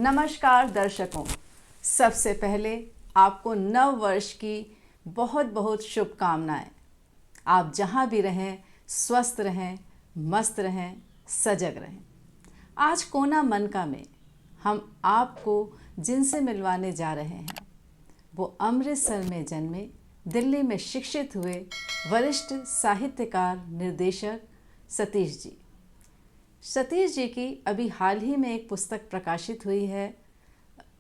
नमस्कार दर्शकों, सबसे पहले आपको नव वर्ष की बहुत बहुत शुभकामनाएं। आप जहां भी रहें स्वस्थ रहें, मस्त रहें, सजग रहें। आज कोना मन का में हम आपको जिनसे मिलवाने जा रहे हैं वो अमृतसर में जन्मे, दिल्ली में शिक्षित हुए वरिष्ठ साहित्यकार निर्देशक सतीश जी। सतीश जी की अभी हाल ही में एक पुस्तक प्रकाशित हुई है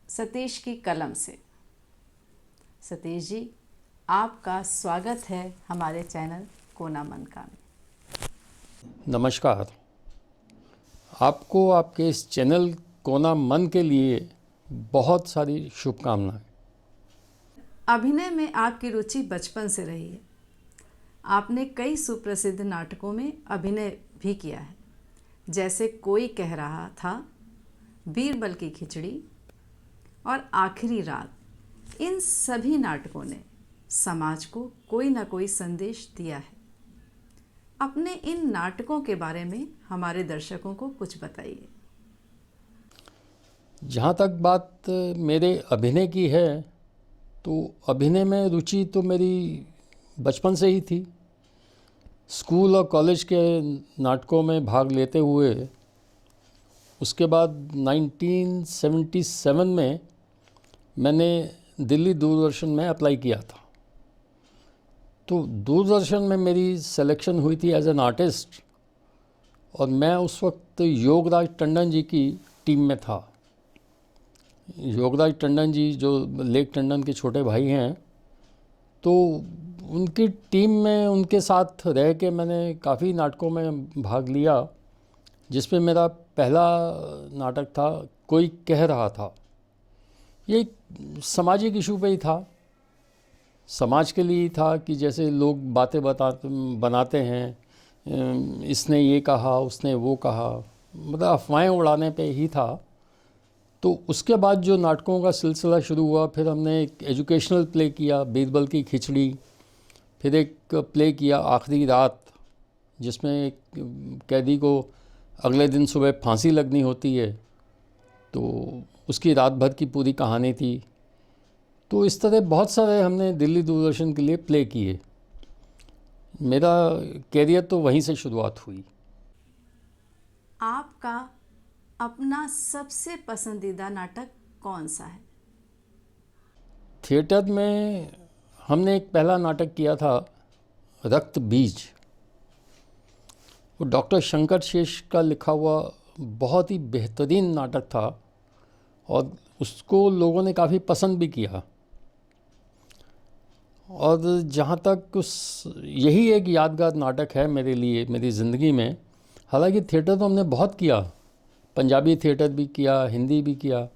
सतीश की कलम से। सतीश जी, आपका स्वागत है हमारे चैनल कोना मन का में। नमस्कार। आपको आपके इस चैनल कोना मन के लिए बहुत सारी शुभकामनाएं। अभिनय में आपकी रुचि बचपन से रही है। आपने कई सुप्रसिद्ध नाटकों में अभिनय भी किया है, जैसे कोई कह रहा था, बीरबल की खिचड़ी और आखिरी रात। इन सभी नाटकों ने समाज को कोई ना कोई संदेश दिया है। अपने इन नाटकों के बारे में हमारे दर्शकों को कुछ बताइए। जहाँ तक बात मेरे अभिनय की है तो अभिनय में रुचि तो मेरी बचपन से ही थी। स्कूल और कॉलेज के नाटकों में भाग लेते हुए उसके बाद 1977 में मैंने दिल्ली दूरदर्शन में अप्लाई किया था। तो दूरदर्शन में मेरी सिलेक्शन हुई थी एज एन आर्टिस्ट और मैं उस वक्त योगराज टंडन जी की टीम में था। योगराज टंडन जी जो लेक टंडन के छोटे भाई हैं, तो उनकी टीम में उनके साथ रह के मैंने काफ़ी नाटकों में भाग लिया, जिसमें मेरा पहला नाटक था कोई कह रहा था। ये एक सामाजिक इशू पे ही था, समाज के लिए ही था कि जैसे लोग बातें बनाते हैं, इसने ये कहा उसने वो कहा, मतलब अफवाहें उड़ाने पे ही था। तो उसके बाद जो नाटकों का सिलसिला शुरू हुआ, फिर हमने एक एजुकेशनल प्ले किया बीरबल की खिचड़ी, फिर एक प्ले किया आखिरी रात, जिसमें एक कैदी को अगले दिन सुबह फांसी लगनी होती है, तो उसकी रात भर की पूरी कहानी थी। तो इस तरह बहुत सारे हमने दिल्ली दूरदर्शन के लिए प्ले किए। मेरा कैरियर तो वहीं से शुरुआत हुई। आपका अपना सबसे पसंदीदा नाटक कौन सा है? थिएटर में हमने एक पहला नाटक किया था रक्त बीज। वो डॉक्टर शंकर शेष का लिखा हुआ बहुत ही बेहतरीन नाटक था और उसको लोगों ने काफ़ी पसंद भी किया। और जहाँ तक यही एक यादगार नाटक है मेरे लिए मेरी ज़िंदगी में। हालांकि थिएटर तो हमने बहुत किया, पंजाबी थिएटर भी किया, हिंदी भी किया,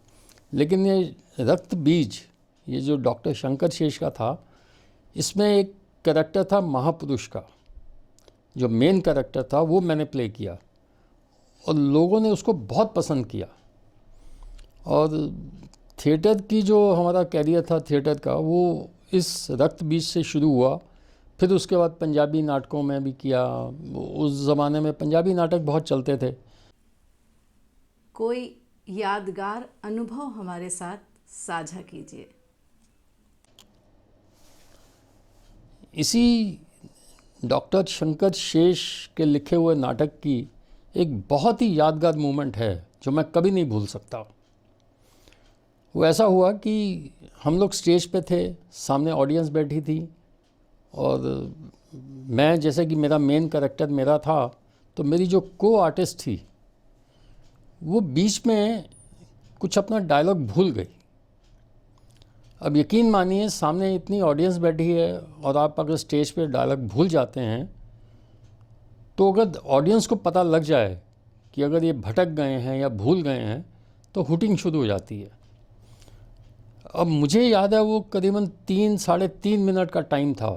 लेकिन ये रक्त बीज, ये जो डॉक्टर शंकर शेष का था, इसमें एक कैरेक्टर था महापुरुष का, जो मेन कैरेक्टर था वो मैंने प्ले किया और लोगों ने उसको बहुत पसंद किया। और थिएटर की जो हमारा कैरियर था थिएटर का, वो इस रक्त बीज से शुरू हुआ। फिर उसके बाद पंजाबी नाटकों में भी किया। उस ज़माने में पंजाबी नाटक बहुत चलते थे। कोई यादगार अनुभव हमारे साथ साझा कीजिए। इसी डॉक्टर शंकर शेष के लिखे हुए नाटक की एक बहुत ही यादगार मोमेंट है जो मैं कभी नहीं भूल सकता। वो ऐसा हुआ कि हम लोग स्टेज पे थे, सामने ऑडियंस बैठी थी और मैं, जैसे कि मेरा मेन कैरेक्टर मेरा था, तो मेरी जो को आर्टिस्ट थी वो बीच में कुछ अपना डायलॉग भूल गई। अब यकीन मानिए, सामने इतनी ऑडियंस बैठी है और आप अगर स्टेज पे डायलॉग भूल जाते हैं तो अगर ऑडियंस को पता लग जाए कि अगर ये भटक गए हैं या भूल गए हैं तो हुटिंग शुरू हो जाती है। अब मुझे याद है वो करीबन 3-3.5 मिनट का टाइम था।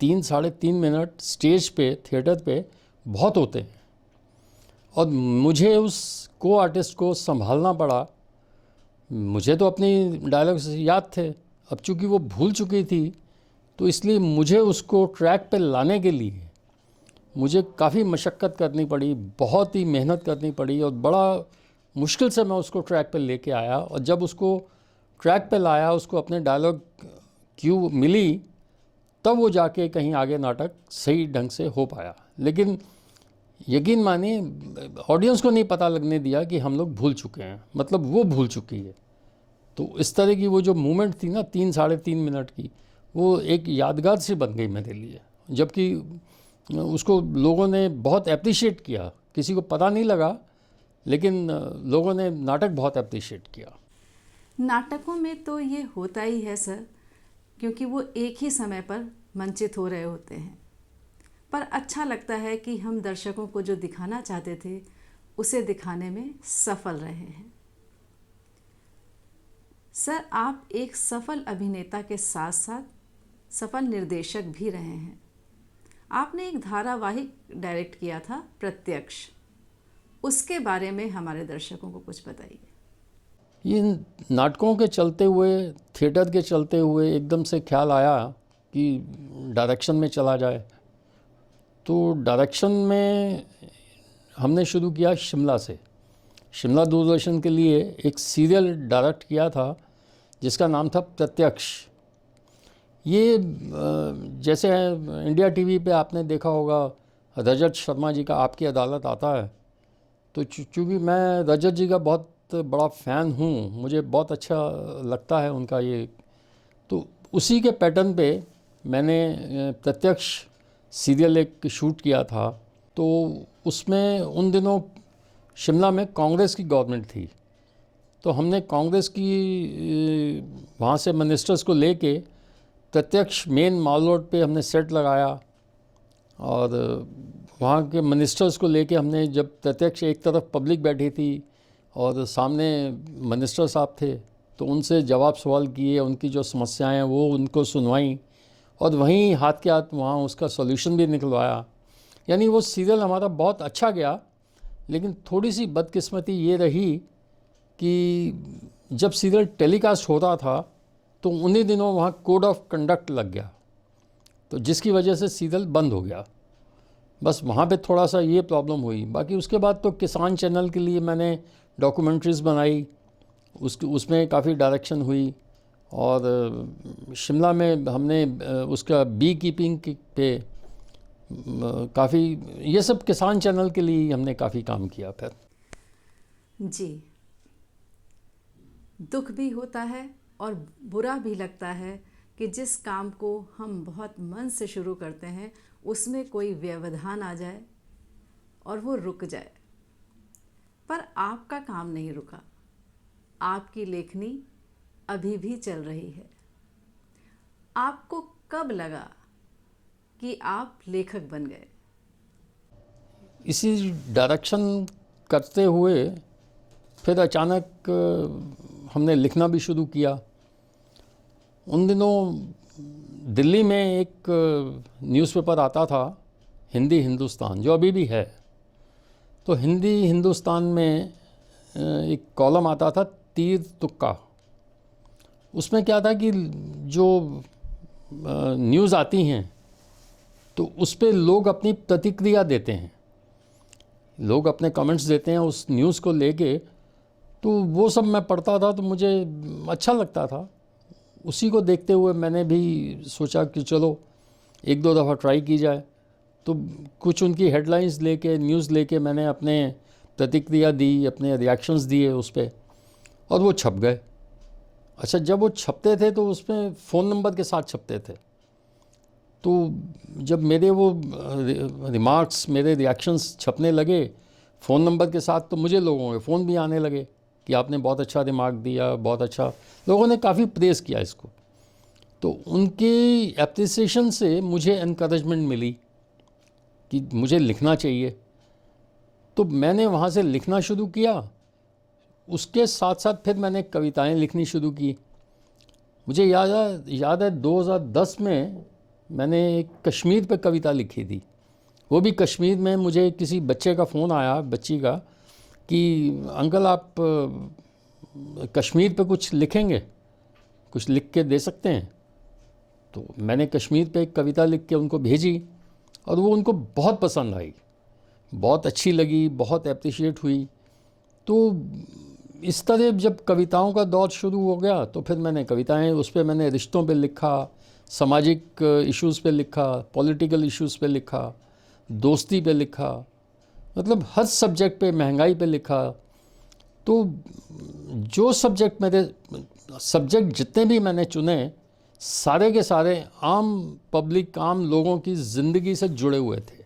3-3.5 मिनट स्टेज पे थिएटर पे बहुत होते हैं और मुझे उस को आर्टिस्ट को संभालना पड़ा। मुझे तो अपनी डायलॉग्स याद थे, अब चूँकि वो भूल चुकी थी तो इसलिए मुझे उसको ट्रैक पे लाने के लिए मुझे काफ़ी मशक्क़त करनी पड़ी, बहुत ही मेहनत करनी पड़ी और बड़ा मुश्किल से मैं उसको ट्रैक पे लेके आया, और जब उसको ट्रैक पे लाया, उसको अपने डायलॉग क्यू मिली, तब वो जाके कहीं आगे नाटक सही ढंग से हो पाया। लेकिन यकीन मानिए ऑडियंस को नहीं पता लगने दिया कि हम लोग भूल चुके हैं, मतलब वो भूल चुकी है। तो इस तरह की वो जो मूवमेंट थी ना 3-3.5 मिनट की, वो एक यादगार सी बन गई मेरे लिए, जबकि उसको लोगों ने बहुत अप्रिशिएट किया। किसी को पता नहीं लगा, लेकिन लोगों ने नाटक बहुत अप्रिशिएट किया। नाटकों में तो ये होता ही है सर, क्योंकि वो एक ही समय पर मंचित हो रहे होते हैं। पर अच्छा लगता है कि हम दर्शकों को जो दिखाना चाहते थे उसे दिखाने में सफल रहे हैं। सर, आप एक सफल अभिनेता के साथ साथ सफल निर्देशक भी रहे हैं। आपने एक धारावाहिक डायरेक्ट किया था, प्रत्यक्ष। उसके बारे में हमारे दर्शकों को कुछ बताइए। ये नाटकों के चलते हुए, थिएटर के चलते हुए एकदम से ख्याल आया कि डायरेक्शन में चला जाए। तो डायरेक्शन में हमने शुरू किया शिमला से। शिमला दूरदर्शन के लिए एक सीरियल डायरेक्ट किया था जिसका नाम था प्रत्यक्ष। ये जैसे इंडिया टीवी पे आपने देखा होगा, रजत शर्मा जी का आपकी अदालत आता है। तो चूँकि मैं रजत जी का बहुत बड़ा फ़ैन हूँ, मुझे बहुत अच्छा लगता है उनका ये, तो उसी के पैटर्न पे मैंने प्रत्यक्ष सीरियल एक शूट किया था। तो उसमें उन दिनों शिमला में कांग्रेस की गवर्नमेंट थी, तो हमने कांग्रेस की वहाँ से मिनिस्टर्स को लेके प्रत्यक्ष मेन मॉल रोड पे हमने सेट लगाया, और वहाँ के मिनिस्टर्स को लेके हमने, जब प्रत्यक्ष एक तरफ पब्लिक बैठी थी और सामने मिनिस्टर साहब थे, तो उनसे जवाब सवाल किए, उनकी जो समस्याएं हैं वो उनको सुनवाई, और वहीं हाथ के हाथ वहाँ उसका सॉल्यूशन भी निकलवाया। यानी वो सीरियल हमारा बहुत अच्छा गया। लेकिन थोड़ी सी बदकिस्मती ये रही कि जब सीरियल टेलीकास्ट होता था तो उन्हीं दिनों वहाँ कोड ऑफ कंडक्ट लग गया, तो जिसकी वजह से सीरियल बंद हो गया। बस वहाँ पे थोड़ा सा ये प्रॉब्लम हुई। बाकी उसके बाद तो किसान चैनल के लिए मैंने डॉक्यूमेंट्रीज़ बनाई, उसमें काफ़ी डायरेक्शन हुई, और शिमला में हमने उसका बी कीपिंग पे काफ़ी, ये सब किसान चैनल के लिए हमने काफ़ी काम किया। फिर जी, दुख भी होता है और बुरा भी लगता है कि जिस काम को हम बहुत मन से शुरू करते हैं उसमें कोई व्यवधान आ जाए और वो रुक जाए। पर आपका काम नहीं रुका, आपकी लेखनी अभी भी चल रही है। आपको कब लगा कि आप लेखक बन गए? इसी डायरेक्शन करते हुए फिर अचानक हमने लिखना भी शुरू किया। उन दिनों दिल्ली में एक न्यूज़पेपर आता था, हिंदी हिंदुस्तान, जो अभी भी है। तो हिंदी हिंदुस्तान में एक कॉलम आता था तीर तुक्का। उसमें क्या था कि जो न्यूज़ आती हैं तो उस पर लोग अपनी प्रतिक्रिया देते हैं, लोग अपने कमेंट्स देते हैं उस न्यूज़ को लेके। तो वो सब मैं पढ़ता था तो मुझे अच्छा लगता था। उसी को देखते हुए मैंने भी सोचा कि चलो 1-2 दफ़ा ट्राई की जाए। तो कुछ उनकी हेडलाइंस लेके, न्यूज़ लेके मैंने अपने प्रतिक्रिया दी, अपने रिएक्शंस दिए उस पर, और वो छप गए। अच्छा, जब वो छपते थे तो उसमें फ़ोन नंबर के साथ छपते थे। तो जब मेरे वो रिमार्क्स, मेरे रिएक्शंस छपने लगे फ़ोन नंबर के साथ, तो मुझे लोगों के फ़ोन भी आने लगे कि आपने बहुत अच्छा रिमार्क दिया, बहुत अच्छा। लोगों ने काफ़ी प्रेज़ किया इसको। तो उनके एप्रिसिएशन से मुझे एनकरेजमेंट मिली कि मुझे लिखना चाहिए। तो मैंने वहाँ से लिखना शुरू किया। उसके साथ साथ फिर मैंने कविताएं लिखनी शुरू की। मुझे याद है 2010 में मैंने एक कश्मीर पे कविता लिखी थी। वो भी कश्मीर में मुझे किसी बच्चे का फ़ोन आया, बच्ची का, कि अंकल आप कश्मीर पे कुछ लिखेंगे, कुछ लिख के दे सकते हैं। तो मैंने कश्मीर पे एक कविता लिख के उनको भेजी, और वो उनको बहुत पसंद आई, बहुत अच्छी लगी, बहुत अप्रिशिएट हुई। तो इस तरह जब कविताओं का दौर शुरू हो गया तो फिर मैंने कविताएं, उस पर मैंने रिश्तों पे लिखा, सामाजिक इश्यूज़ पे लिखा, पॉलिटिकल इश्यूज़ पे लिखा, दोस्ती पे लिखा, मतलब हर सब्जेक्ट पे, महंगाई पे लिखा। तो जो सब्जेक्ट जितने भी मैंने चुने, सारे के सारे आम पब्लिक, आम लोगों की ज़िंदगी से जुड़े हुए थे,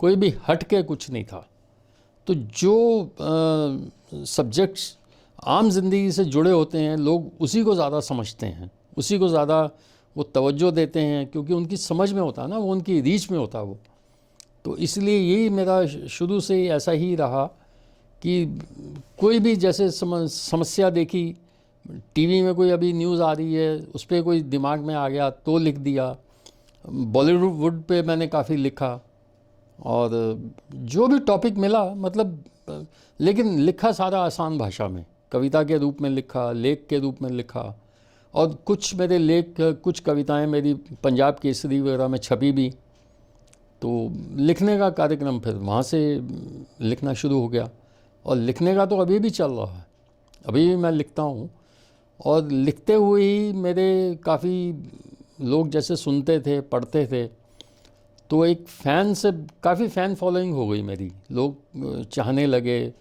कोई भी हट के कुछ नहीं था। तो जो सब्जेक्ट्स आम ज़िंदगी से जुड़े होते हैं, लोग उसी को ज़्यादा समझते हैं, उसी को ज़्यादा वो तवज्जो देते हैं, क्योंकि उनकी समझ में होता है ना, वो उनकी रीच में होता है वो। तो इसलिए यही मेरा शुरू से ही ऐसा ही रहा कि कोई भी जैसे समस्या देखी, टीवी में कोई अभी न्यूज़ आ रही है, उस पर कोई दिमाग में आ गया तो लिख दिया। बॉलीवुड पे मैंने काफ़ी लिखा, और जो भी टॉपिक मिला, मतलब लेकिन लिखा सारा आसान भाषा में, कविता के रूप में लिखा, लेख के रूप में लिखा। और कुछ मेरे लेख, कुछ कविताएं मेरी पंजाब केसरी वगैरह में छपी भी। तो लिखने का कार्यक्रम फिर वहाँ से लिखना शुरू हो गया, और लिखने का तो अभी भी चल रहा है, अभी भी मैं लिखता हूँ। और लिखते हुए ही मेरे काफ़ी लोग जैसे सुनते थे, पढ़ते थे, तो एक फ़ैन से काफ़ी फ़ैन फॉलोइंग हो गई मेरी, लोग चाहने लगे,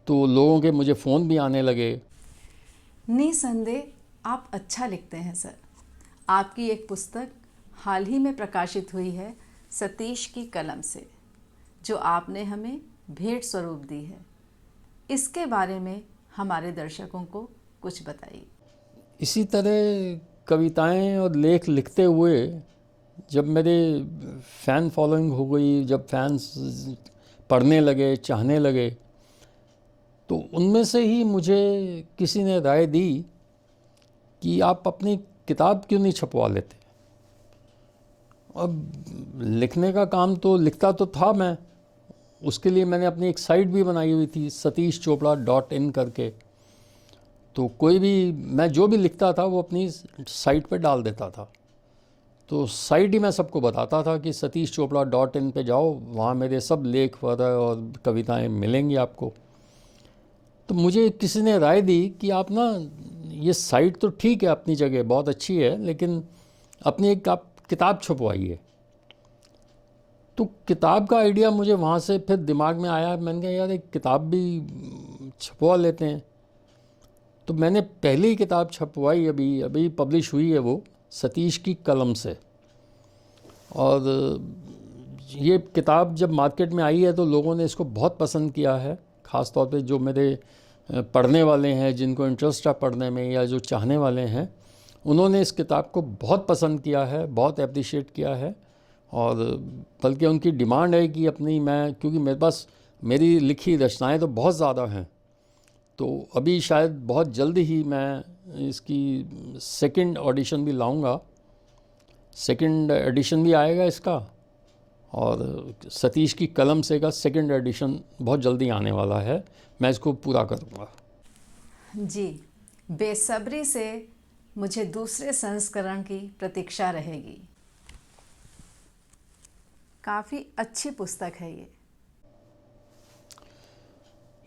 तो लोगों के मुझे फ़ोन भी आने लगे। निसंदेह आप अच्छा लिखते हैं सर। आपकी एक पुस्तक हाल ही में प्रकाशित हुई है सतीश की कलम से, जो आपने हमें भेंट स्वरूप दी है। इसके बारे में हमारे दर्शकों को कुछ बताइए। इसी तरह कविताएं और लेख लिखते हुए जब मेरे फ़ैन फॉलोइंग हो गई, जब फैंस पढ़ने लगे, चाहने लगे, तो उनमें से ही मुझे किसी ने राय दी कि आप अपनी किताब क्यों नहीं छपवा लेते। अब लिखने का काम तो लिखता तो था मैं, उसके लिए मैंने अपनी एक साइट भी बनाई हुई थी, satishchopra.in करके। तो कोई भी, मैं जो भी लिखता था वो अपनी साइट पे डाल देता था। तो साइट ही मैं सबको बताता था कि satishchopra.in पे जाओ, वहाँ मेरे सब लेख वगैरह और कविताएं मिलेंगी आपको। तो मुझे किसी ने राय दी कि आप ना, ये साइट तो ठीक है अपनी जगह, बहुत अच्छी है, लेकिन अपनी एक आप किताब छपवाइए। तो किताब का आइडिया मुझे वहाँ से फिर दिमाग में आया। मैंने कहा यार एक किताब भी छपवा लेते हैं। तो मैंने पहली किताब छपवाई, अभी पब्लिश हुई है वो, सतीश की कलम से। और ये किताब जब मार्केट में आई है तो लोगों ने इसको बहुत पसंद किया है, ख़ास तौर पे जो मेरे पढ़ने वाले हैं, जिनको इंटरेस्ट है पढ़ने में, या जो चाहने वाले हैं, उन्होंने इस किताब को बहुत पसंद किया है, बहुत अप्रिशिएट किया है। और बल्कि उनकी डिमांड है कि क्योंकि मेरे पास मेरी लिखी रचनाएं तो बहुत ज़्यादा हैं, तो अभी शायद बहुत जल्द ही मैं इसकी सेकंड ऑडिशन भी लाऊंगा, सेकंड एडिशन भी आएगा इसका। और सतीश की कलम से का सेकंड एडिशन बहुत जल्दी आने वाला है, मैं इसको पूरा करूँगा। जी, बेसब्री से मुझे दूसरे संस्करण की प्रतीक्षा रहेगी। काफ़ी अच्छी पुस्तक है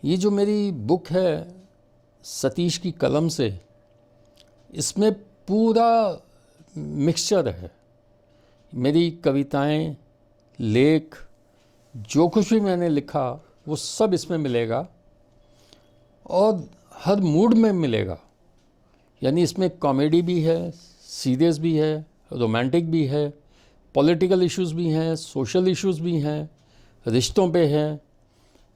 ये जो मेरी बुक है सतीश की कलम से, इसमें पूरा मिक्सचर है। मेरी कविताएं, लेख, जो कुछ भी मैंने लिखा वो सब इसमें मिलेगा, और हर मूड में मिलेगा। यानी इसमें कॉमेडी भी है, सीरियस भी है, रोमांटिक भी है, पॉलिटिकल इश्यूज़ भी हैं, सोशल इश्यूज़ भी हैं, रिश्तों पे हैं।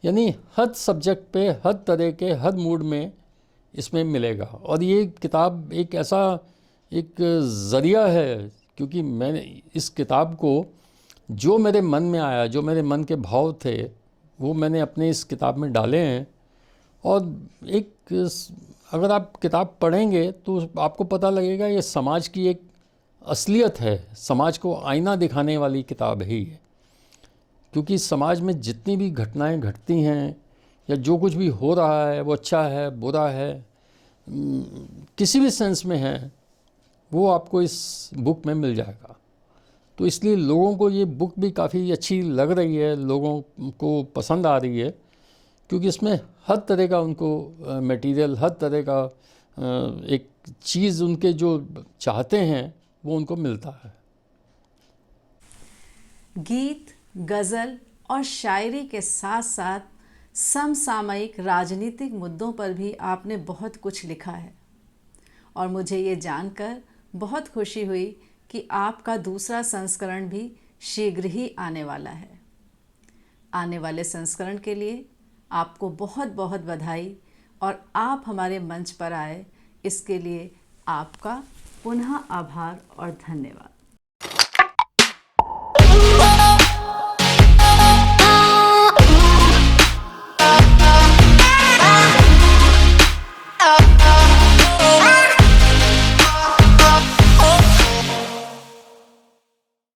यानी हर सब्जेक्ट पे, हर तरह के, हर मूड में इसमें मिलेगा। और ये किताब एक ऐसा एक ज़रिया है, क्योंकि मैंने इस किताब को, जो मेरे मन में आया, जो मेरे मन के भाव थे, वो मैंने अपने इस किताब में डाले हैं। और अगर आप किताब पढ़ेंगे तो आपको पता लगेगा ये समाज की एक असलियत है, समाज को आईना दिखाने वाली किताब है ये। क्योंकि समाज में जितनी भी घटनाएं घटती हैं, या जो कुछ भी हो रहा है, वो अच्छा है, बुरा है, किसी भी सेंस में है, वो आपको इस बुक में मिल जाएगा। तो इसलिए लोगों को ये बुक भी काफ़ी अच्छी लग रही है, लोगों को पसंद आ रही है, क्योंकि इसमें हर तरह का उनको मटेरियल, हर तरह का एक चीज़ उनके जो चाहते हैं वो उनको मिलता है। गीत, गज़ल और शायरी के साथ साथ समसामयिक राजनीतिक मुद्दों पर भी आपने बहुत कुछ लिखा है और मुझे ये जानकर बहुत खुशी हुई कि आपका दूसरा संस्करण भी शीघ्र ही आने वाला है। आने वाले संस्करण के लिए आपको बहुत बहुत बधाई और आप हमारे मंच पर आए इसके लिए आपका पुनः आभार और धन्यवाद।